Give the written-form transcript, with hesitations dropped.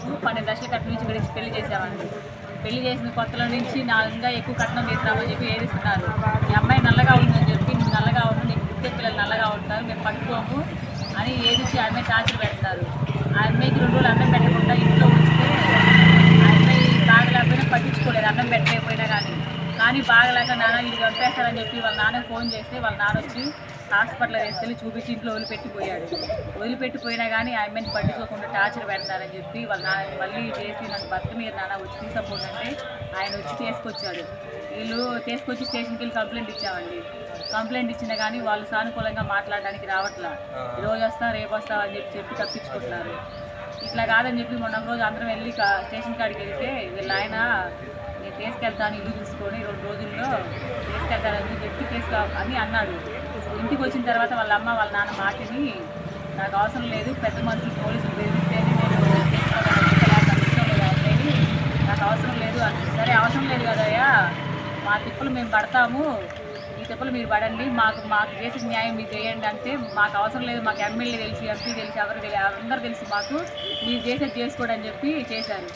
నీకు 12 లక్షల కట్నం నుంచి గడిచి పెళ్లి చేసామండి. పెళ్లి చేసిన కొత్తల నుంచి ఇంకా ఎక్కువ కట్నం తీసుకురామని చెప్పి ఏదిస్తున్నారు. ఈ అమ్మాయి నల్లగా ఉందని చెప్పి నువ్వు నల్లగా ఉండు, నీకు పుట్టే పిల్లలు నల్లగా ఉంటారు, మేము పట్టుకోము అని ఏదిచ్చి ఆ అమ్మాయి టార్చర్ పెడతారు. ఆ అమ్మాయికి 2 రోజులు అన్నం పెట్టకుండా ఇంట్లో ఉంచితే ఆ అమ్మాయి బాగలేకపోయినా పట్టించుకోలేదు, అన్నం పెట్టలేకపోయినా కానీ బాగలేక నాన్న ఇది చంపేస్తారని చెప్పి వాళ్ళ నాన్నకి ఫోన్ చేస్తే వాళ్ళ నాన్న వచ్చి హాస్పిటల్ తీసుకెళ్ళి చూపించి ఇంట్లో వదిలిపెట్టిపోయినా కానీ ఆ అమ్మాయిని పట్టించుకోకుండా టార్చర్ పెడతారని చెప్పి వాళ్ళ నాన్న మళ్ళీ చేసి నాకు భర్త మీద నాన్న వచ్చి తీసుకపోతుంటే ఆయన వచ్చి తీసుకొచ్చాడు. వీళ్ళు తీసుకొచ్చి స్టేషన్కి వెళ్ళి కంప్లైంట్ ఇచ్చామండి. కంప్లైంట్ ఇచ్చినా కానీ వాళ్ళు సానుకూలంగా మాట్లాడడానికి రావట్లా. ఈరోజు వస్తా రేపు వస్తావు అని చెప్పి తప్పించుకుంటున్నారు. ఇట్లా కాదని చెప్పి మొన్న రోజు అందరం వెళ్ళి స్టేషన్ కాడికి వెళ్తే వీళ్ళ ఆయన నేను తీసుకెళ్తాను ఇల్లు చూసుకొని 2 రోజుల్లో తీసుకెళ్తానని చెప్పి అని అన్నాడు. ఇంటికి వచ్చిన తర్వాత వాళ్ళ అమ్మ వాళ్ళ నాన్న మాటిని నాకు అవసరం లేదు, పెద్ద మనుషులు పోలీసులు బెదిరిస్తేనే నేను చేసుకోగలను, నాకు అవసరం లేదు అని. సరే అవసరం లేదు కదయ్యా, మా తిప్పలు మేము పడతాము, ఈ తిప్పలు మీరు పడండి, మాకు చేసిన న్యాయం మీరు చేయండి అంటే మాకు అవసరం లేదు, మాకు ఎమ్మెల్యే తెలిసి ఎంపీ తెలిసి అందరూ తెలిసి మాకు మీరు చేసేది చేసుకోండి అని చెప్పి చేశారు.